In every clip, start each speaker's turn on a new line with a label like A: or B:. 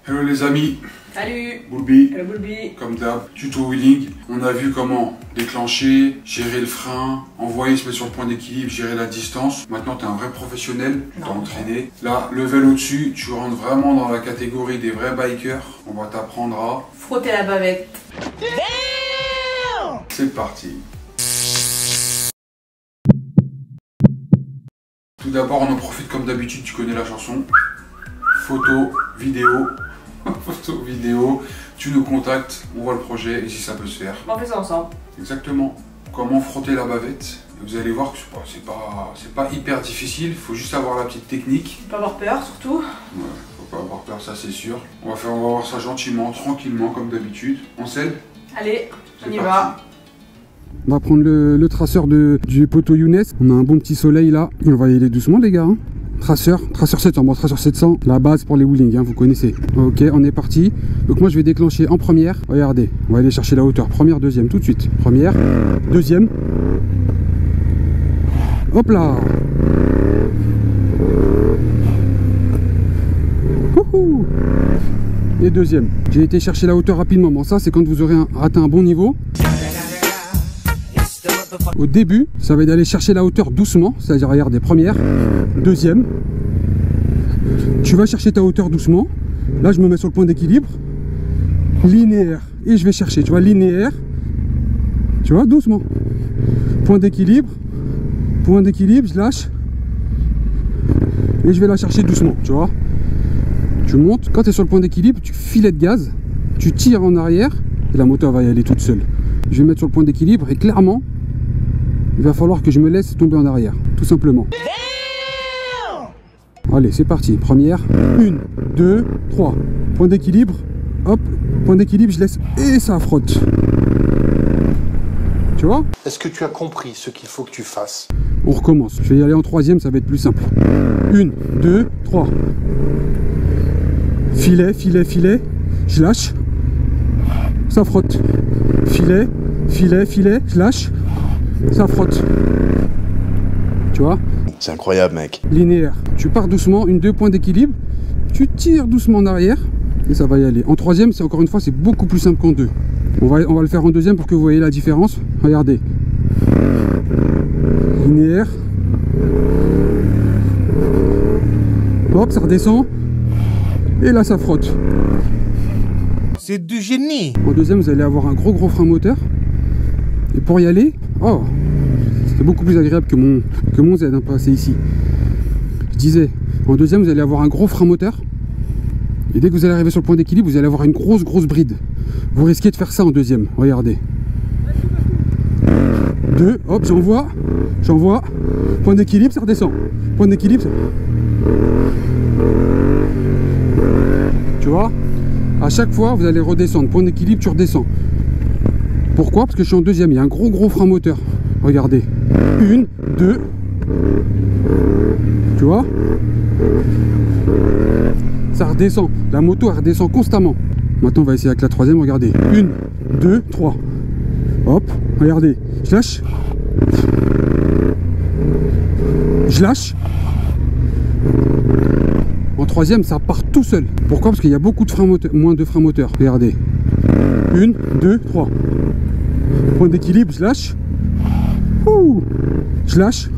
A: Hello les amis.
B: Salut.
A: Boulby.
B: Hello Boulby.
A: Comme d'hab, tuto wheeling. On a vu comment déclencher, gérer le frein, envoyer, se mettre sur le point d'équilibre, gérer la distance. Maintenant, tu es un vrai professionnel, tu t'es entraîné. Là, level au-dessus, tu rentres vraiment dans la catégorie des vrais bikers. On va t'apprendre à
B: frotter la bavette.
A: C'est parti. Tout d'abord, on en profite comme d'habitude, tu connais la chanson. Photo, vidéo. Photo, vidéo, tu nous contactes, on voit le projet et si ça peut se faire.
B: On fait ça ensemble.
A: Exactement. Comment frotter la bavette. Et vous allez voir que c'est pas hyper difficile, il faut juste avoir la petite technique.
B: Faut pas avoir peur surtout.
A: Ouais, faut pas avoir peur, ça c'est sûr. On va voir ça gentiment, tranquillement, comme d'habitude. On cède?
B: Allez, on y va.
C: On va prendre le traceur du poteau Younes. On a un bon petit soleil là. Et on va y aller doucement les gars. Traceur 700, bon traceur 700, la base pour les wheelings, hein, vous connaissez. Ok, on est parti. Donc moi je vais déclencher en première. Regardez, on va aller chercher la hauteur. Première, deuxième, tout de suite. Première, deuxième. Hop là. Wouhou. Et deuxième. J'ai été chercher la hauteur rapidement. Bon ça c'est quand vous aurez atteint un bon niveau. Au début, ça va être d'aller chercher la hauteur doucement, c'est-à-dire regardez, première, deuxième. Tu vas chercher ta hauteur doucement. Là, je me mets sur le point d'équilibre. Linéaire. Et je vais chercher, tu vois, linéaire. Tu vois, doucement. Point d'équilibre, je lâche. Et je vais la chercher doucement, tu vois. Tu montes. Quand tu es sur le point d'équilibre, tu filet de gaz. Tu tires en arrière. Et la moto va y aller toute seule. Je vais mettre sur le point d'équilibre et clairement, il va falloir que je me laisse tomber en arrière, tout simplement. Allez, c'est parti. Première, 1, 2, 3. Point d'équilibre, hop, point d'équilibre, je laisse et ça frotte. Tu vois?
D: Est-ce que tu as compris ce qu'il faut que tu fasses?
C: On recommence. Je vais y aller en troisième, ça va être plus simple. 1, 2, 3. Filet, filet, filet. Je lâche. Ça frotte. Filet, filet, filet. Je lâche. Ça frotte. Tu vois?
D: C'est incroyable mec.
C: Linéaire. Tu pars doucement, 2 points d'équilibre. Tu tires doucement en arrière. Et ça va y aller. En troisième, c'est encore une fois, c'est beaucoup plus simple qu'en deux. On va le faire en deuxième pour que vous voyez la différence. Regardez. Linéaire. Hop, ça redescend. Et là, ça frotte.
D: C'est du génie.
C: En deuxième, vous allez avoir un gros frein moteur. Et pour y aller, oh, c'est beaucoup plus agréable que mon Z, hein, passer ici. Je disais, en deuxième, vous allez avoir un gros frein moteur. Et dès que vous allez arriver sur le point d'équilibre, vous allez avoir une grosse bride. Vous risquez de faire ça en deuxième. Regardez. 2, hop, j'envoie. Point d'équilibre, ça redescend. Point d'équilibre. Tu vois? À chaque fois, vous allez redescendre. Point d'équilibre, tu redescends. Pourquoi? Parce que je suis en deuxième. Il y a un gros frein moteur. Regardez. 1, 2. Tu vois? Ça redescend. La moto, elle redescend constamment. Maintenant, on va essayer avec la troisième. Regardez. 1, 2, 3. Hop. Regardez. Je lâche. Je lâche. En troisième, ça part tout seul. Pourquoi? Parce qu'il y a beaucoup de freins moteurs, moins de freins moteurs. Regardez. 1, 2, 3. Point d'équilibre, je lâche. Ouh, je lâche.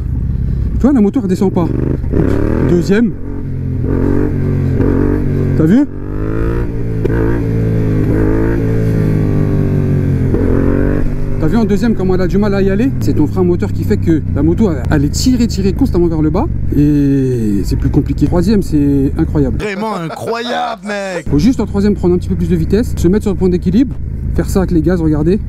C: Tu vois, la moto ne redescend pas. Deuxième. T'as vu? T'as vu en deuxième comment elle a du mal à y aller? C'est ton frein moteur qui fait que la moto elle est tirée constamment vers le bas et c'est plus compliqué. Troisième, c'est incroyable.
D: Vraiment incroyable mec.
C: Faut juste en troisième prendre un petit peu plus de vitesse, se mettre sur le point d'équilibre, faire ça avec les gaz, regardez.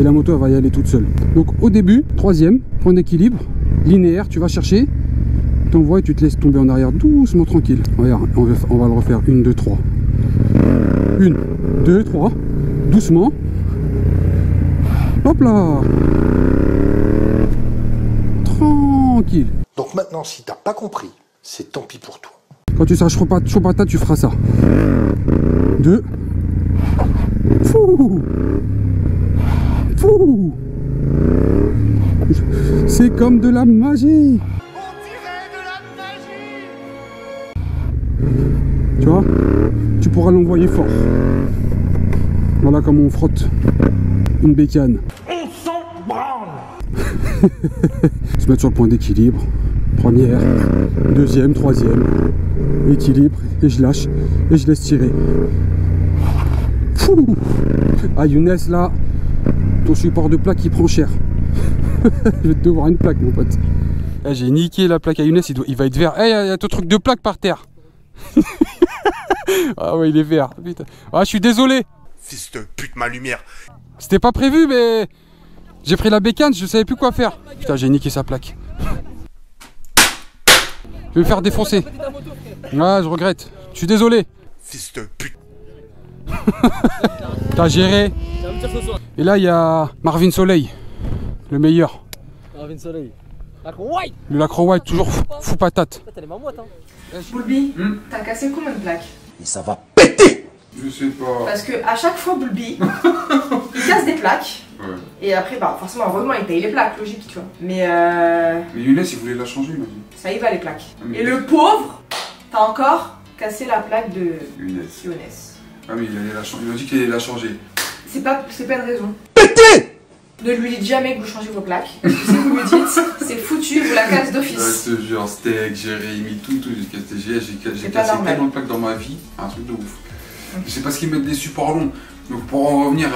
C: Et la moto elle va y aller toute seule. Donc au début, troisième, point d'équilibre, linéaire, tu vas chercher, t'envoies et tu te laisses tomber en arrière doucement, tranquille. Regarde, on va le refaire. 1, 2, 3. 1, 2, 3. Doucement. Hop là. Tranquille.
D: Donc maintenant, si t'as pas compris, c'est tant pis pour toi.
C: Quand tu seras chaud patate, tu feras ça. 2. Fou. Fou. C'est comme de la magie. Tu vois? tu pourras l'envoyer fort. Voilà comment on frotte une bécane.
E: On s'en branle.
C: Se mettre sur le point d'équilibre. Première, deuxième, troisième. Équilibre, et je lâche, et je laisse tirer. Fou. Ah Younes, là, ton support de plaque il prend cher. Je vais te devoir une plaque, mon pote. Eh, j'ai niqué la plaque à Younes, il va être vert. Eh, y a ton truc de plaque par terre. Ah ouais, il est vert. Putain. Ah, je suis désolé.
E: Fils de pute, ma lumière.
C: C'était pas prévu, mais j'ai pris la bécane, je savais plus quoi faire. Putain, j'ai niqué sa plaque. Je vais me faire défoncer. Ah, je regrette. Je suis désolé.
E: Fils de pute.
C: T'as géré. Et là, il y a Marvin Soleil, le meilleur.
F: Marvin Soleil. Lacro White.
C: Le Lacro White, toujours fou patate.
F: T'as les mamottes, hein.
B: Bulbi, t'as cassé combien de plaques?
D: Et ça va péter.
A: Je sais pas.
B: Parce que à chaque fois, Bulbi, il casse des plaques.
A: Ouais.
B: Et après, bah forcément, heureusement, il paye les plaques, logique, tu vois. Mais
A: Mais Younes, il voulait la changer, il m'a dit.
B: ça y va, les plaques.
A: Ah, mais
B: Et le pauvre, t'as encore cassé la plaque de
A: Younes.
B: Younes.
A: Ah mais il allait la changer. Il m'a dit qu'il allait la changer.
B: C'est pas une raison.
D: Péter.
B: Ne lui dites jamais que vous changez vos plaques. Si vous lui dites, c'est foutu, vous la casse
A: Ouais,
B: d'office.
A: ce genre steak, Jérémy, tout, j'ai
B: C'est
A: cassé
B: pas normal.
A: tellement de plaques dans ma vie, un truc de ouf. C'est parce qu'ils mettent des supports longs. Donc pour en revenir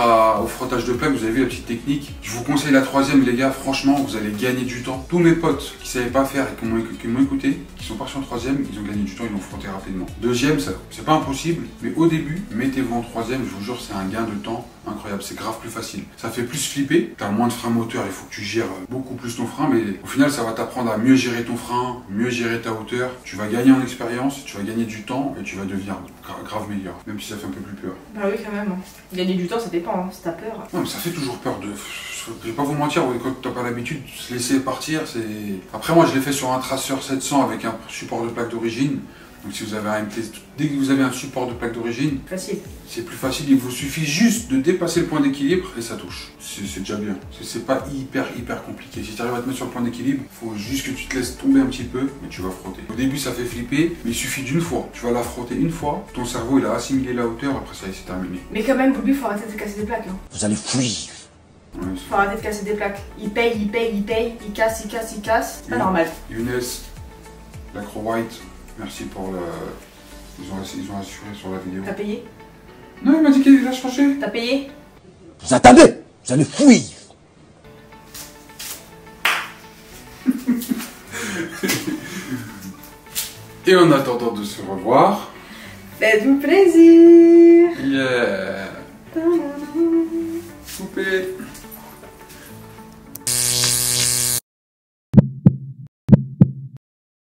A: au frottage de plaques, vous avez vu la petite technique. Je vous conseille la troisième, les gars, franchement, vous allez gagner du temps. Tous mes potes qui savaient pas faire et qui m'ont écouté, qui sont partis en troisième, ils ont gagné du temps, ils l'ont frotté rapidement. Deuxième, c'est pas impossible, mais au début, mettez-vous en troisième, je vous jure, c'est un gain de temps incroyable, c'est grave plus facile. Ça fait plus flipper, t'as moins de frein moteur, il faut que tu gères beaucoup plus ton frein, mais au final, ça va t'apprendre à mieux gérer ton frein, mieux gérer ta hauteur. Tu vas gagner en expérience, tu vas gagner du temps et tu vas devenir grave meilleur, même si ça fait un peu plus peur.
B: Bah oui, quand même. Gagner du temps, ça dépend, hein, si t'as peur.
A: Non mais ça fait toujours peur de... Je vais pas vous mentir, quand t'as pas l'habitude de se laisser partir, c'est... Après moi je l'ai fait sur un Tracer 700 avec un support de plaque d'origine. Donc si vous avez un MT, dès que vous avez un support de plaque d'origine,
B: Facile.
A: c'est plus facile, il vous suffit juste de dépasser le point d'équilibre et ça touche. C'est déjà bien. C'est pas hyper compliqué. Si tu arrives à te mettre sur le point d'équilibre, il faut juste que tu te laisses tomber un petit peu, mais tu vas frotter. Au début ça fait flipper, mais il suffit d'une fois. Tu vas la frotter une fois, ton cerveau il a assimilé la hauteur, après ça y est, c'est terminé.
B: Mais quand même, Bulbi, faut arrêter de casser des plaques. Hein.
D: Vous allez fuir.
A: Ouais,
B: Faut arrêter de casser des plaques. Il paye, il casse. C'est pas
A: Oui.
B: normal.
A: Younes, Lacro White, merci pour le... Ils ont assuré sur la vidéo.
B: T'as payé?
A: Non, il m'a dit qu'il a changé.
B: T'as payé?
D: Vous attendez. Vous allez fuir.
A: Et en attendant de se revoir...
B: Faites-vous plaisir.
A: Yeah. Coupé.